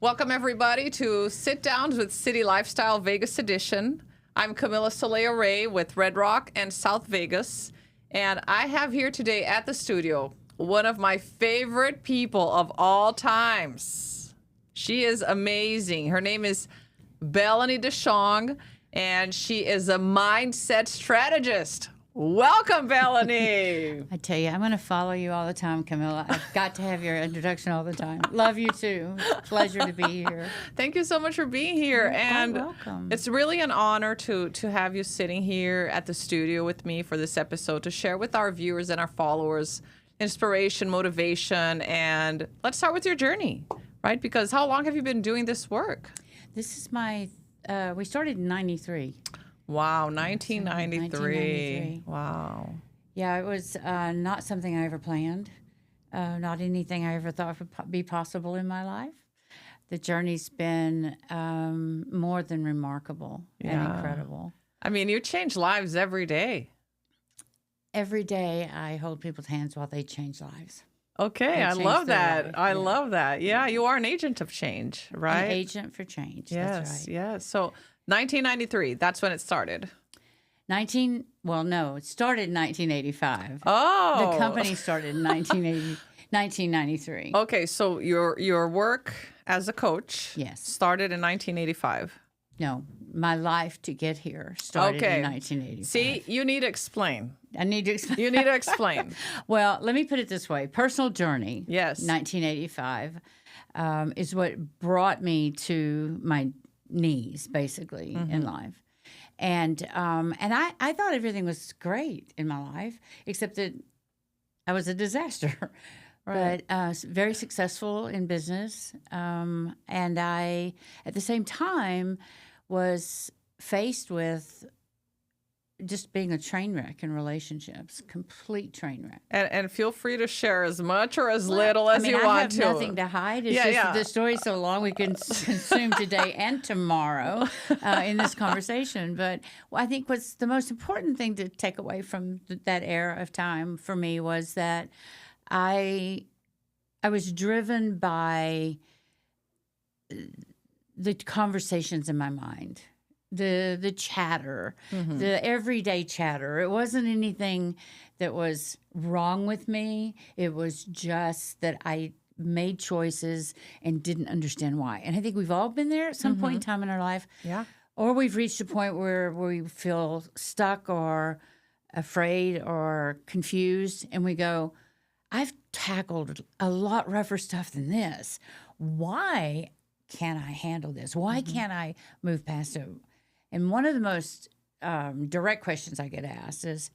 Welcome, everybody, to Sit Downs with City Lifestyle Vegas Edition. I'm Camilla Soléa Rae with Red Rock and South Vegas, and I have here today at the studio one of my favorite people of all times. She is amazing. Her name is Belanie Dishong, and she is a mindset strategist. Welcome, Belanie. I tell you, I'm going to follow you all the time, Camilla. I've got to have your introduction all the time. Love you too. Pleasure to be here. Thank you so much for being here. You're and welcome. It's really an honor to have you sitting here at the studio with me for this episode to share with our viewers and our followers inspiration, motivation, and let's start with your journey, right? Because how long have you been doing this work? This is my, we started in 93. Wow, 1993. 1993. Wow. Yeah, it was not something I ever planned, not anything I ever thought would be possible in my life. The journey's been more than remarkable and incredible. I mean, you change lives every day. Every day I hold people's hands while they change lives. Okay, I change love their that. life, I yeah. love that. Yeah, you are an agent of change, right? An agent for change, Yes, that's right. yes. So 1993, that's when it started. It started in 1985. Oh. The company started in 1993. Okay, so your work as a coach Yes. started in 1985. No, my life to get here started Okay. in 1985. See, you need to explain. I need to explain. You need to explain. Well, let me put it this way. Personal journey, Yes. 1985, is what brought me to my knees, basically, in life. And I thought everything was great in my life, except that I was a disaster. Right. But very successful in business. And I, at the same time, was faced with just being a train wreck in relationships, complete train wreck. And feel free to share as much or as little as you I want have to. nothing to hide. It's just the story's so long we can consume today and tomorrow in this conversation. But I think what's the most important thing to take away from that era of time for me was that I was driven by the conversations in my mind. The chatter, the everyday chatter. It wasn't anything that was wrong with me. It was just that I made choices and didn't understand why. And I think we've all been there at some point in time in our life. Yeah. Or we've reached a point where we feel stuck or afraid or confused, and we go, I've tackled a lot rougher stuff than this. Why can't I handle this? Why can't I move past it? And one of the most direct questions I get asked is,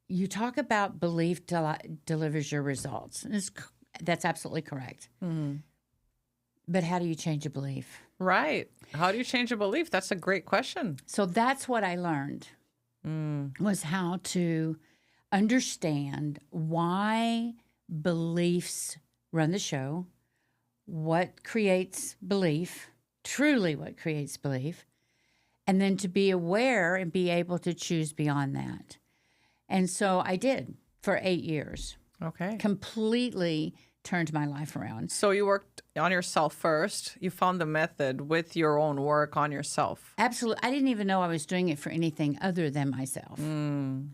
you talk about belief delivers your results. And that's absolutely correct. But how do you change a belief? Right. How do you change a belief? That's a great question. So that's what I learned, was how to understand why beliefs run the show, what creates belief, truly what creates belief, and then to be aware and be able to choose beyond that. And so I did for 8 years. Okay. Completely turned my life around. So you worked on yourself first. You found the method with your own work on yourself. Absolutely. I didn't even know I was doing it for anything other than myself.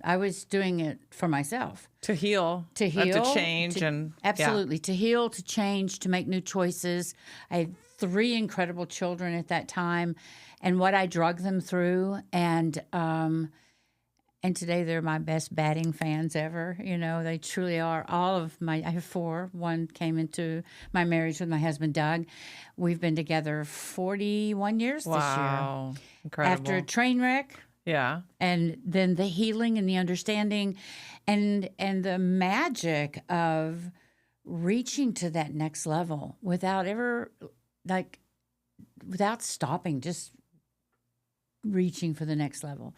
I was doing it for myself. To heal. To heal. And to change. Absolutely. To heal, to change, to make new choices. I had 3 incredible children at that time, and what I drug them through. And today they're my best batting fans ever. You know, they truly are. I have 4. One came into my marriage with my husband, Doug. We've been together 41 years this year. Wow. Incredible. After a train wreck. Yeah. And then the healing and the understanding and the magic of reaching to that next level without stopping, just reaching for the next level.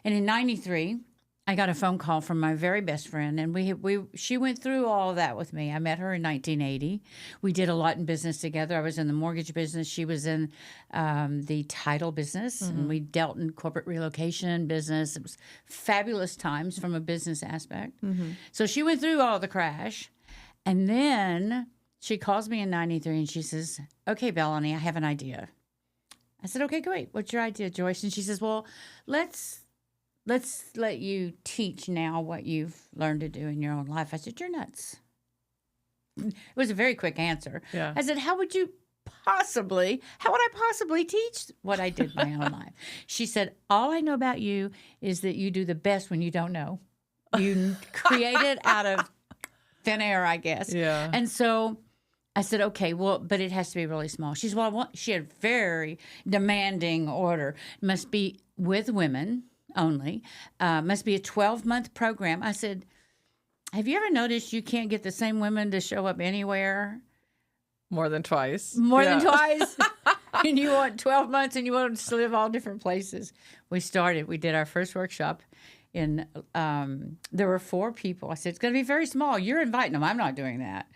And in 93, I got a phone call from my very best friend, and she went through all of that with me. I met her in 1980. We did a lot in business together. I was in the mortgage business. She was in the title business, and we dealt in corporate relocation business. It was fabulous times from a business aspect. So she went through all the crash, and then she calls me in 93 and she says, okay, Belanie, I have an idea. I said, okay, great. What's your idea, Joyce? And she says, well, let's let you teach now what you've learned to do in your own life. I said, you're nuts. It was a very quick answer. Yeah. I said, how would I possibly teach what I did in my own life? She said, all I know about you is that you do the best when you don't know. You create it out of thin air, I guess. Yeah. And so I said, okay, well, but it has to be really small. She said, well, she had very demanding order. It must be with women only. Must be a 12-month program. I said, have you ever noticed you can't get the same women to show up anywhere? More than twice. More than twice? And you want 12 months and you want us to live all different places. We did our first workshop in, there were 4 people. I said, it's going to be very small. You're inviting them. I'm not doing that.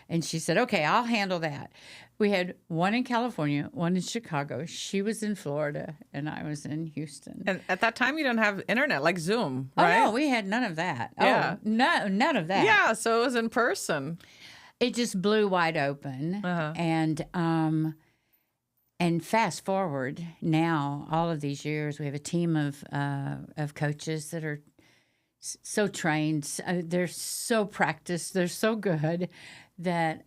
And she said, okay, I'll handle that. We had one in California, one in Chicago. She was in Florida, and I was in Houston. And at that time, you didn't have internet like Zoom, right? Oh, no, we had none of that. Yeah. Oh, no, none of that. Yeah, so it was in person. It just blew wide open. Uh-huh. And fast forward now, all of these years, we have a team of coaches that are so trained. They're so practiced. They're so good that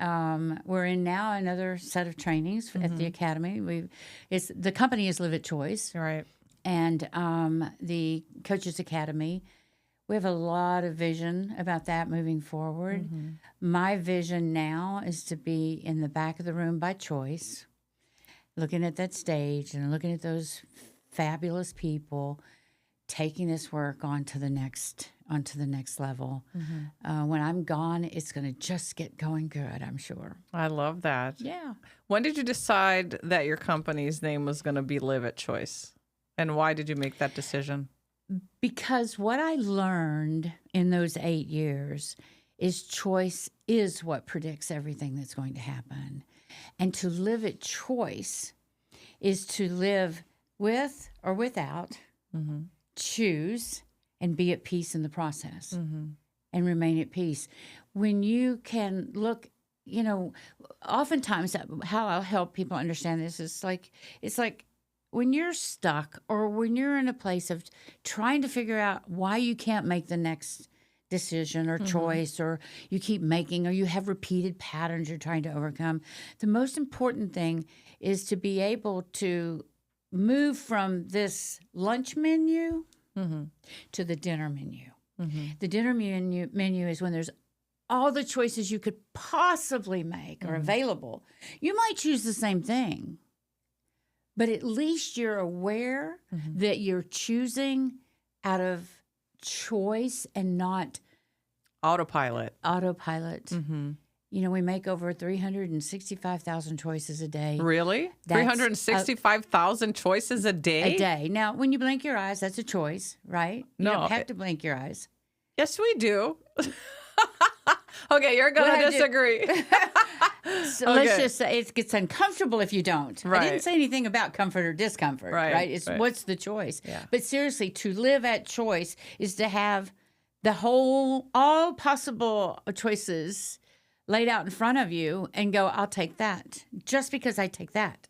we're in now another set of trainings at the academy. The company is Live at Choice, Right. and the Coaches Academy. We have a lot of vision about that moving forward. My vision now is to be in the back of the room by choice, looking at that stage and looking at those fabulous people, taking this work onto the next level. When I'm gone, it's going to just get going good, I'm sure. I love that. Yeah. When did you decide that your company's name was going to be Live at Choice? And why did you make that decision? Because what I learned in those 8 years is choice is what predicts everything that's going to happen. And to live at choice is to live with or without, choose, and be at peace in the process and remain at peace. When you can look, oftentimes how I'll help people understand this is it's like when you're stuck or when you're in a place of trying to figure out why you can't make the next decision or choice, or you keep making, or you have repeated patterns you're trying to overcome, the most important thing is to be able to move from this lunch menu to the dinner menu. The dinner menu is when there's all the choices you could possibly make are available. You might choose the same thing, but at least you're aware that you're choosing out of choice and not Autopilot. We make over 365,000 choices a day. Really? 365,000 choices a day? A day. Now, when you blink your eyes, that's a choice, right? You No. don't have to blink your eyes. Yes, we do. Okay, you're going to disagree. So let's just say it gets uncomfortable if you don't. Right. I didn't say anything about comfort or discomfort, right? It's what's the choice. Yeah. But seriously, to live at choice is to have all possible choices laid out in front of you and go, I'll take that just because I take that.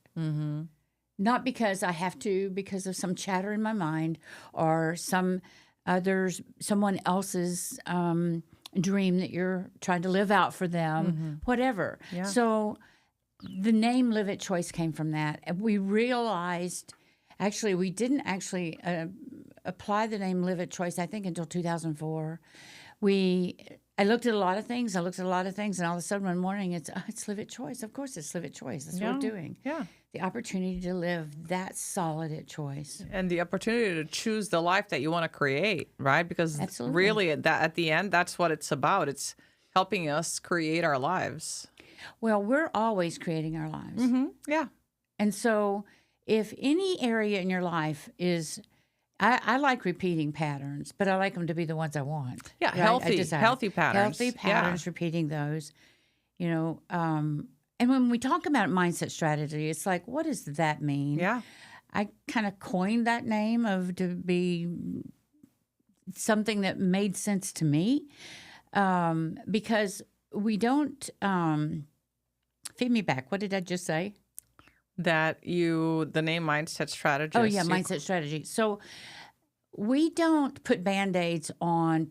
Not because I have to, because of some chatter in my mind or someone else's dream that you're trying to live out for them, whatever. Yeah. So the name Live at Choice came from that. And we realized, we didn't apply the name Live at Choice, I think, until 2004. I looked at a lot of things. And all of a sudden one morning, it's Live at Choice. Of course it's Live at Choice. That's what we're doing. Yeah. The opportunity to live that solid at choice. And the opportunity to choose the life that you want to create, right? Because Absolutely. really, at the end, that's what it's about. It's helping us create our lives. Well, we're always creating our lives. Yeah. And so if any area in your life is, I like repeating patterns, but I like them to be the ones I want. Yeah, right? healthy patterns. Healthy patterns, repeating those, and when we talk about mindset strategy, it's like, what does that mean? Yeah. I kind of coined that name to be something that made sense to me, because we don't feed me back. What did I just say? That the name Mindset Strategist. Oh, yeah, mindset strategy. So we don't put Band-Aids on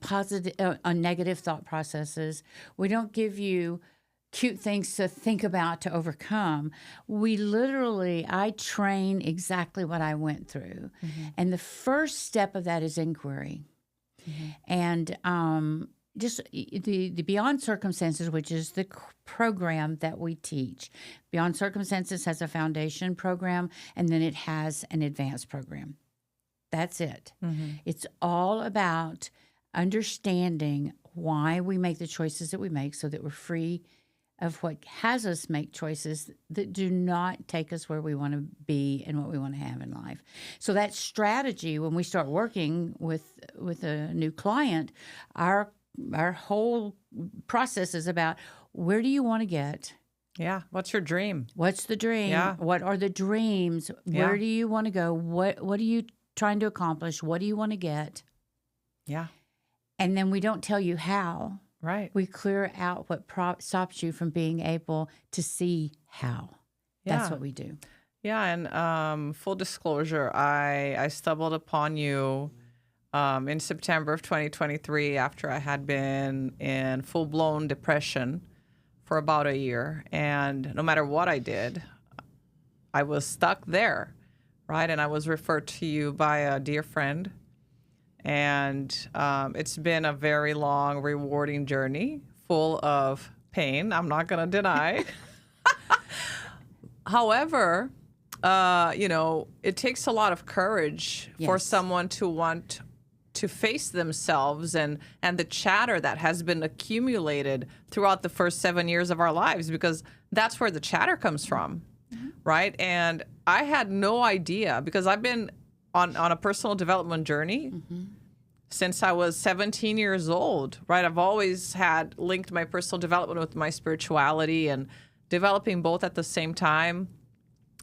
on negative thought processes. We don't give you cute things to think about to overcome. I train exactly what I went through. And the first step of that is inquiry. And just the Beyond Circumstances, which is the program that we teach. Beyond Circumstances has a foundation program, and then it has an advanced program. That's it. It's all about understanding why we make the choices that we make so that we're free of what has us make choices that do not take us where we want to be and what we want to have in life. So that strategy, when we start working with a new client, our whole process is about, where do you want to get? Yeah. What's your dream? What's the dream? Yeah. What are the dreams? Yeah. Where do you want to go? What are you trying to accomplish? What do you want to get? Yeah. And then we don't tell you how. Right. We clear out what stops you from being able to see how. That's Yeah. what we do. Yeah. And full disclosure, I stumbled upon you in September of 2023 after I had been in full-blown depression for about a year. And no matter what I did, I was stuck there, right? And I was referred to you by a dear friend. And it's been a very long, rewarding journey, full of pain. I'm not going to deny. However, it takes a lot of courage for Yes. someone to want to face themselves and the chatter that has been accumulated throughout the first 7 years of our lives, because that's where the chatter comes from, right? And I had no idea, because I've been on a personal development journey since I was 17 years old, right? I've always had linked my personal development with my spirituality and developing both at the same time.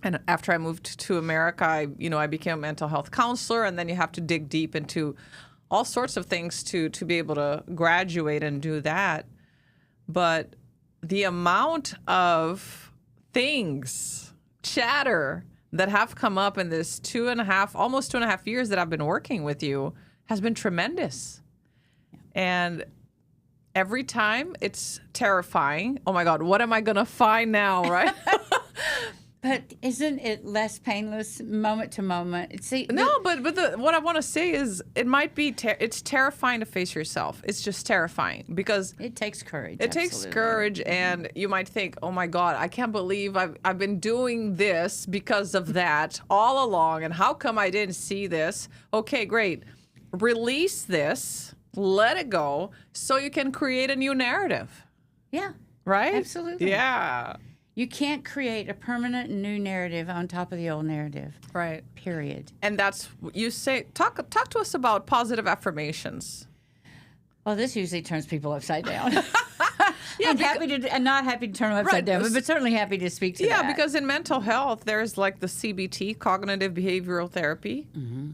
And after I moved to America, I became a mental health counselor, and then you have to dig deep into all sorts of things to be able to graduate and do that. But the amount of things, chatter that have come up in this almost 2.5 years that I've been working with you has been tremendous. And every time it's terrifying. Oh my God, what am I going to find now, right? But isn't it less painless moment to moment? See, No, but what I want to say is it might be, it's terrifying to face yourself. It's just terrifying because it takes courage. it takes absolutely. courage, and you might think, oh my God, I can't believe I've been doing this because of that all along, and how come I didn't see this? Okay, great. Release this, let it go, so you can create a new narrative, Yeah, right? absolutely. Yeah. You can't create a permanent new narrative on top of the old narrative. Right. Period. And that's, you say, talk to us about positive affirmations. Well, this usually turns people upside down. Yeah, I'm not happy to turn them upside Right, down, but certainly happy to speak to Yeah, that. because in mental health, there's like the CBT, cognitive behavioral therapy.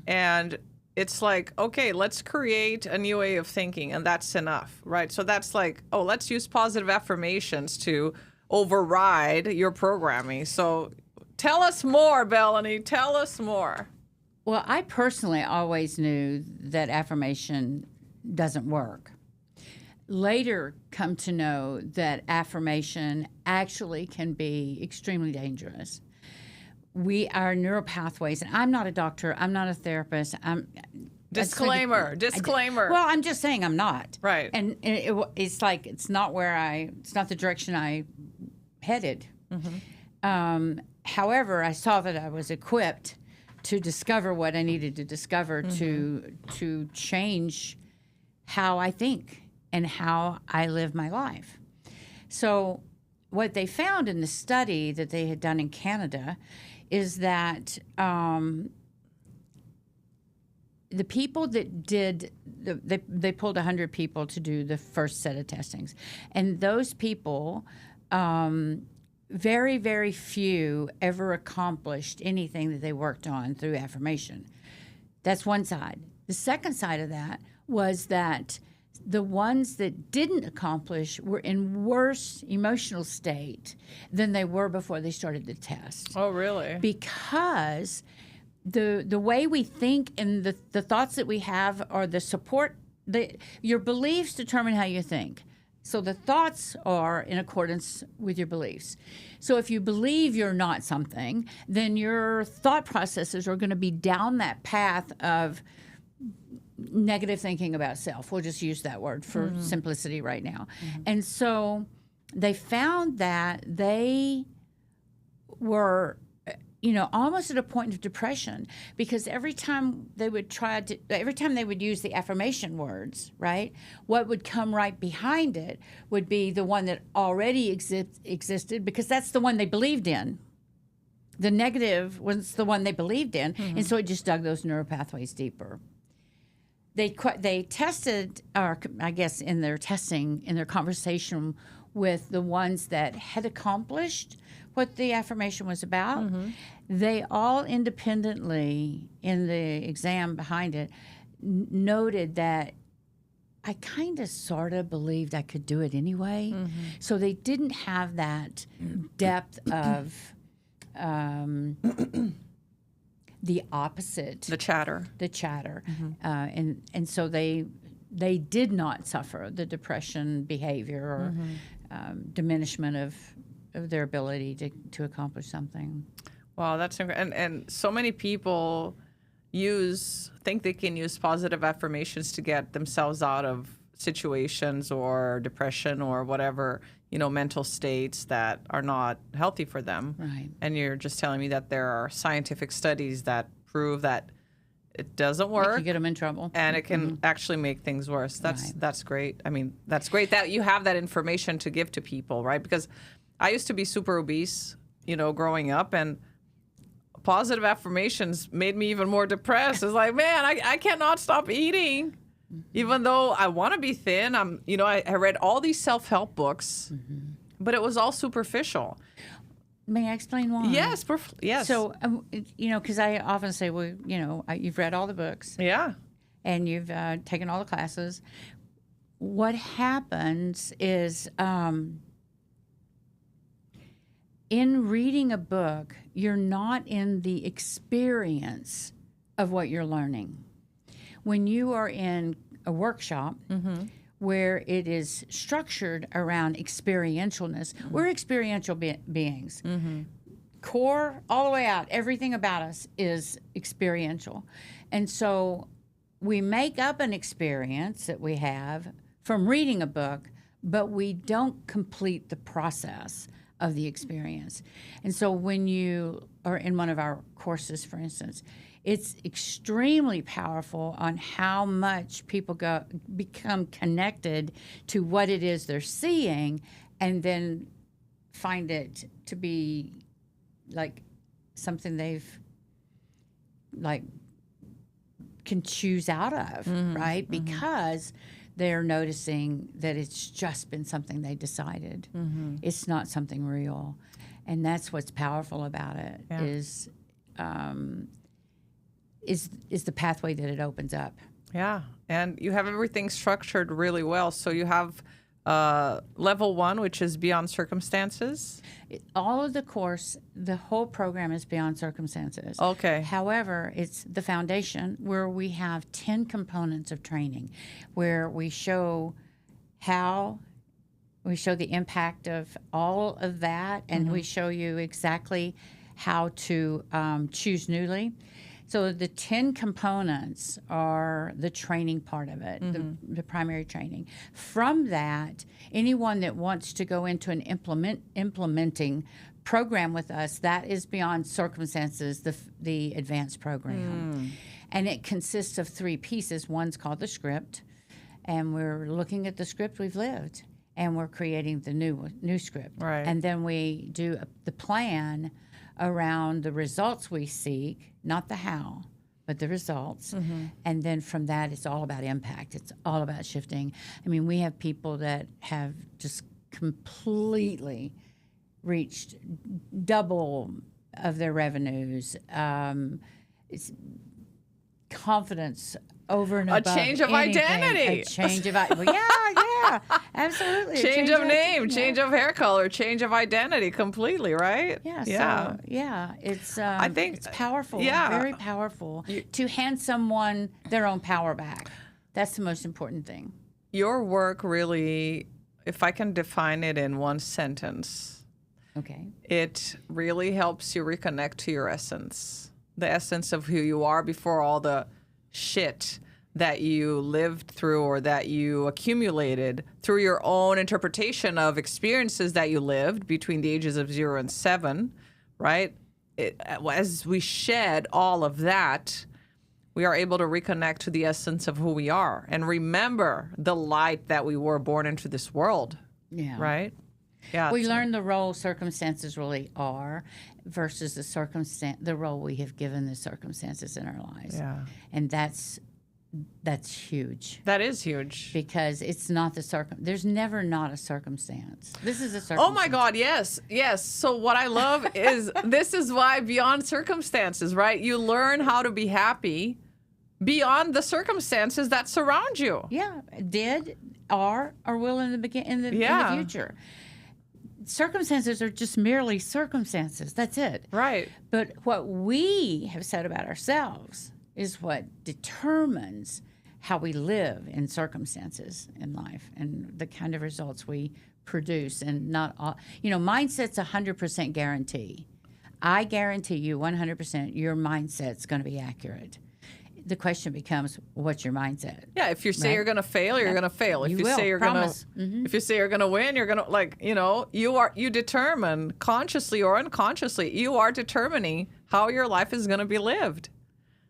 And it's like, okay, let's create a new way of thinking, and that's enough, right? So that's like, oh, let's use positive affirmations to override your programming. So tell us more, Belanie. Tell us more. Well, I personally always knew that affirmation doesn't work. Later, come to know that affirmation actually can be extremely dangerous. Our neural pathways, and I'm not a doctor, I'm not a therapist. Disclaimer. Well, I'm just saying I'm not. Right. And it's like it's not the direction I headed. However, I saw that I was equipped to discover what I needed to discover to change how I think and how I live my life. So what they found in the study that they had done in Canada is that the people that did, they pulled 100 people to do the first set of testings. And those people, very, very few ever accomplished anything that they worked on through affirmation. That's one side. The second side of that was that the ones that didn't accomplish were in worse emotional state than they were before they started the test. Oh, really? Because the way we think and the thoughts that we have are the support. Your beliefs determine how you think. So the thoughts are in accordance with your beliefs. So if you believe you're not something, then your thought processes are going to be down that path of negative thinking about self. We'll just use that word for simplicity right now. And so they found that they were almost at a point of depression, because every time they would use the affirmation words, right, what would come right behind it would be the one that already existed, because that's the one they believed in. The negative was the one they believed in, and so it just dug those neural pathways deeper. They tested, or I guess in their conversation with the ones that had accomplished what the affirmation was about, they all independently, in the exam behind it, noted that I kind of sort of believed I could do it anyway. So they didn't have that depth of the opposite. The chatter. And so they did not suffer the depression behavior or diminishment of their ability to accomplish something. Wow, that's incredible. And so many people think they can use positive affirmations to get themselves out of situations or depression or whatever, mental states that are not healthy for them. Right. And you're just telling me that there are scientific studies that prove that it doesn't work. You get them in trouble. And it can actually make things worse. That's great. I mean, that's great that you have that information to give to people, right? Because I used to be super obese, growing up, and positive affirmations made me even more depressed. It's like, man, I cannot stop eating, even though I want to be thin. I read all these self-help books, but it was all superficial. May I explain why? Yes, yes. So, because I often say, well, you've read all the books. Yeah. And you've taken all the classes. What happens is, in reading a book, you're not in the experience of what you're learning. When you are in a workshop where it is structured around experientialness, we're experiential beings. Core, all the way out, everything about us is experiential. And so we make up an experience that we have from reading a book, but we don't complete the process of the experience. And so when you are in one of our courses, for instance, it's extremely powerful on how much people become connected to what it is they're seeing, and then find it to be like something they've can choose out of, right? Because they're noticing that it's just been something they decided. It's not something real. And that's what's powerful about it, is the pathway that it opens up. Yeah. And you have everything structured really well. So you have level 1, which is beyond circumstances. All of the course, the whole program is beyond circumstances. Okay. However, it's the foundation where we have 10 components of training, where we show the impact of all of that, and we show you exactly how to choose newly. So the 10 components are the training part of it, the primary training. From that, anyone that wants to go into an implementing program with us, that is beyond circumstances, the advanced program. And it consists of 3 pieces. One's called the script, and we're looking at the script we've lived, and we're creating the new script. Right. And then we do the plan around the results we seek, not the how, but the results. And then from that, it's all about impact. It's all about shifting. I mean, we have people that have just completely reached double of their revenues. It's confidence over and A above change of anything. identity. A change of identity. Yeah, absolutely. A Change of name, yeah. change of hair color, change of identity completely, right? Yeah, Yeah. so yeah, it's I think it's powerful, yeah. very powerful to hand someone their own power back. That's the most important thing. Your work really, if I can define it in one sentence, Okay. it really helps you reconnect to your essence, the essence of who you are before all the shit that you lived through or that you accumulated through your own interpretation of experiences that you lived between the ages of 0 and 7, right? As we shed all of that, we are able to reconnect to the essence of who we are and remember the light that we were born into this world, Yeah. right? Yeah. We learn the role circumstances really are versus the role we have given the circumstances in our lives. Yeah. And that's huge. That is huge. Because it's not there's never not a circumstance. This is a circumstance. Oh my God, yes, yes. So what I love is this is why beyond circumstances, right? You learn how to be happy beyond the circumstances that surround you. Yeah, are, or will in the future. Circumstances are just merely circumstances. That's it. Right. But what we have said about ourselves is what determines how we live in circumstances in life and the kind of results we produce. And not all, mindset's 100% guarantee. I guarantee you 100% your mindset's going to be accurate. The question becomes, what's your mindset? Yeah, if you say you're going to fail, you're going to fail. If you will, say you're going to, if you say you're going to win, you're going to you determine consciously or unconsciously, you are determining how your life is going to be lived.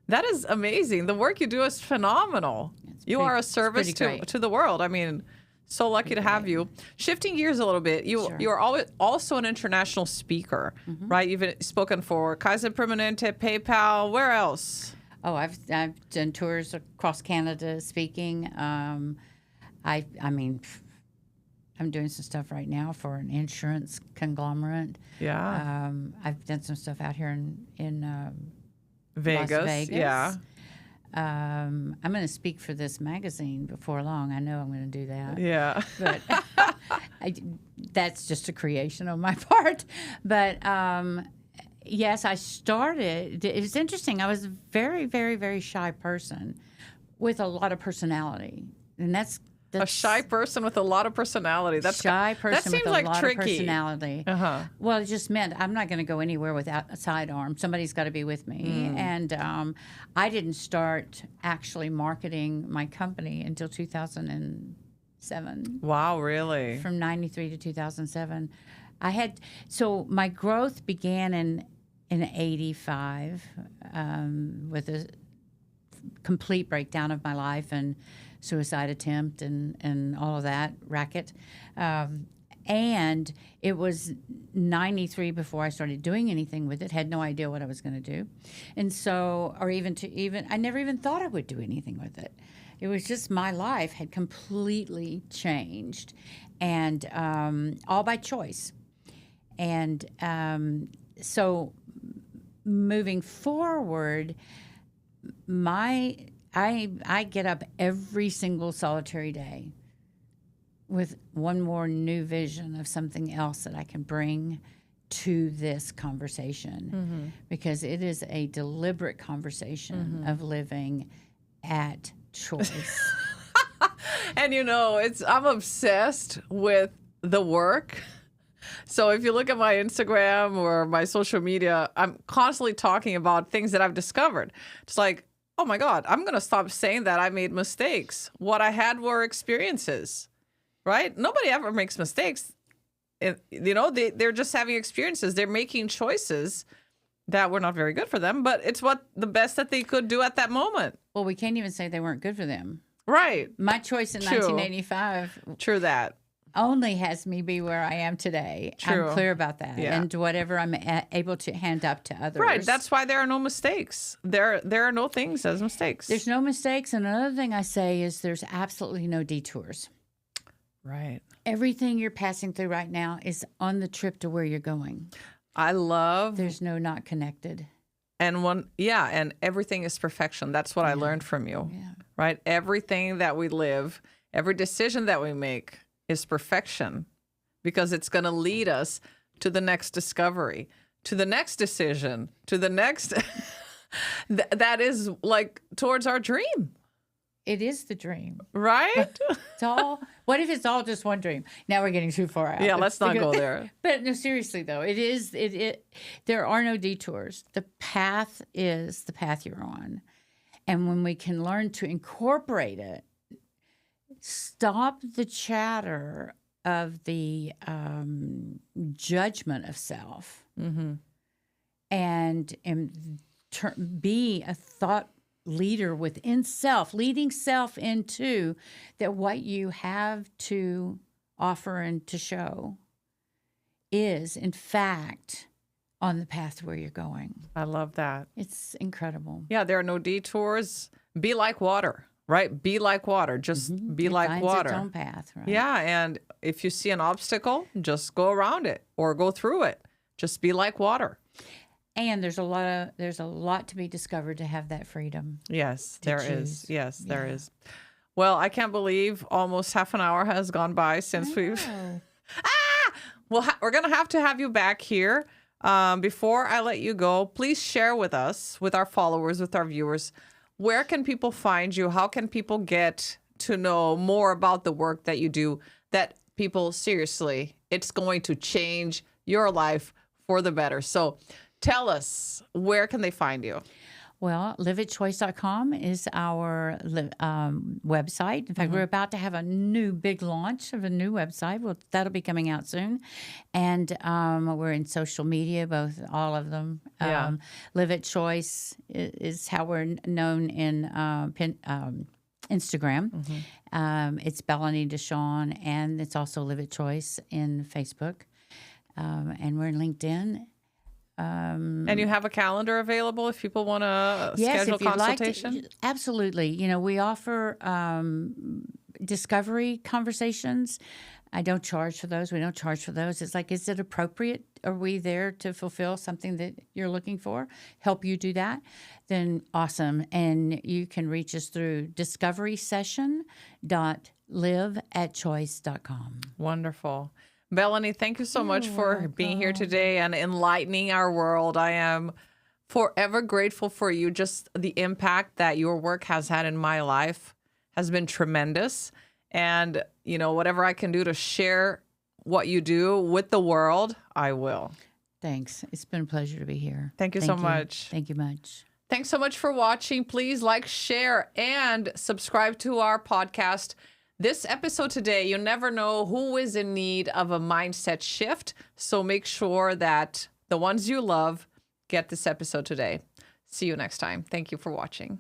That is amazing. The work you do is phenomenal. You are a service to the world. I mean, so lucky to have you. Shifting gears a little bit, you are also an international speaker, right? You've spoken for Kaiser Permanente, PayPal. Where else? Oh, I've done tours across Canada speaking. I mean, I'm doing some stuff right now for an insurance conglomerate. Yeah. I've done some stuff out here in Vegas. Las Vegas. Yeah. I'm going to speak for this magazine before long. I know I'm going to do that. Yeah. But that's just a creation on my part. But yes, I started. It was interesting. I was a very, very, very shy person with a lot of personality, and that's a shy person with a lot of personality. That's shy person that seems with a like lot tricky. of personality. Well, it just meant I'm not going to go anywhere without a sidearm. Somebody's got to be with me. And I didn't start actually marketing my company until 2007. Wow, really? From 93 to 2007. So my growth began in 85 with a complete breakdown of my life and suicide attempt and all of that racket. And it was 93 before I started doing anything with it. Had no idea what I was going to do. And so, I never even thought I would do anything with it. It was just my life had completely changed, and all by choice. And so moving forward, I get up every single solitary day with one more new vision of something else that I can bring to this conversation, because it is a deliberate conversation of living at choice. And I'm obsessed with the work. So if you look at my Instagram or my social media, I'm constantly talking about things that I've discovered. It's like, oh my God, I'm going to stop saying that I made mistakes. What I had were experiences, right? Nobody ever makes mistakes. They're just having experiences. They're making choices that were not very good for them, but it's the best that they could do at that moment. Well, we can't even say they weren't good for them. Right. My choice in 1985 True that. only has me be where I am today. True. I'm clear about that. Yeah. And whatever I'm able to hand up to others. Right. That's why there are no mistakes. There are no things as mistakes. There's no mistakes. And another thing I say is there's absolutely no detours. Right. Everything you're passing through right now is on the trip to where you're going. I love... There's no not connected. And everything is perfection. That's what I learned from you, right? Everything that we live, every decision that we make is perfection because it's going to lead us to the next discovery, to the next decision, to the next, that is like towards our dream. It is the dream. Right? What if it's all just one dream? Now we're getting too far out. Yeah, let's not go there. But no, seriously though, there are no detours. The path is the path you're on. And when we can learn to incorporate it, stop the chatter of the judgment of self, and be a thought leader within self, leading self into that what you have to offer and to show is, in fact, on the path where you're going. I love that. It's incredible. Yeah, there are no detours. Be like water, right? Be like water. Just be like finds water. its own path, right? Yeah, and if you see an obstacle, just go around it or go through it. Just be like water. And there's a lot to be discovered to have that freedom. Yes, there is. choose. Yes, there is. Well, I can't believe almost half an hour has gone by since we've. Well, we're going to have you back here. Before I let you go, please share with us, with our followers, with our viewers, where can people find you? How can people get to know more about the work that you do? That people, seriously, it's going to change your life for the better. So tell us, where can they find you? Well, liveitchoice.com is our website. In fact, we're about to have a new big launch of a new website. Well, that'll be coming out soon. And we're in social media, all of them. Yeah. Live at Choice is how we're known in Instagram. It's Belanie Dishong, and it's also Live at Choice in Facebook. And we're in LinkedIn. And you have a calendar available if people want to schedule consultation? Like to, absolutely. You know, we offer discovery conversations. I don't charge for those. We don't charge for those. It's like, is it appropriate? Are we there to fulfill something that you're looking for? Help you do that? Then awesome. And you can reach us through discoverysession.liveatchoice.com. Wonderful. Belanie, thank you so much for being here today and enlightening our world. I am forever grateful for you. Just the impact that your work has had in my life has been tremendous. And, you know, whatever I can do to share what you do with the world, I will. Thanks. It's been a pleasure to be here. Thank you so much. Thank you much. Thanks so much for watching. Please like, share, and subscribe to our podcast. This episode today, you never know who is in need of a mindset shift. So make sure that the ones you love get this episode today. See you next time. Thank you for watching.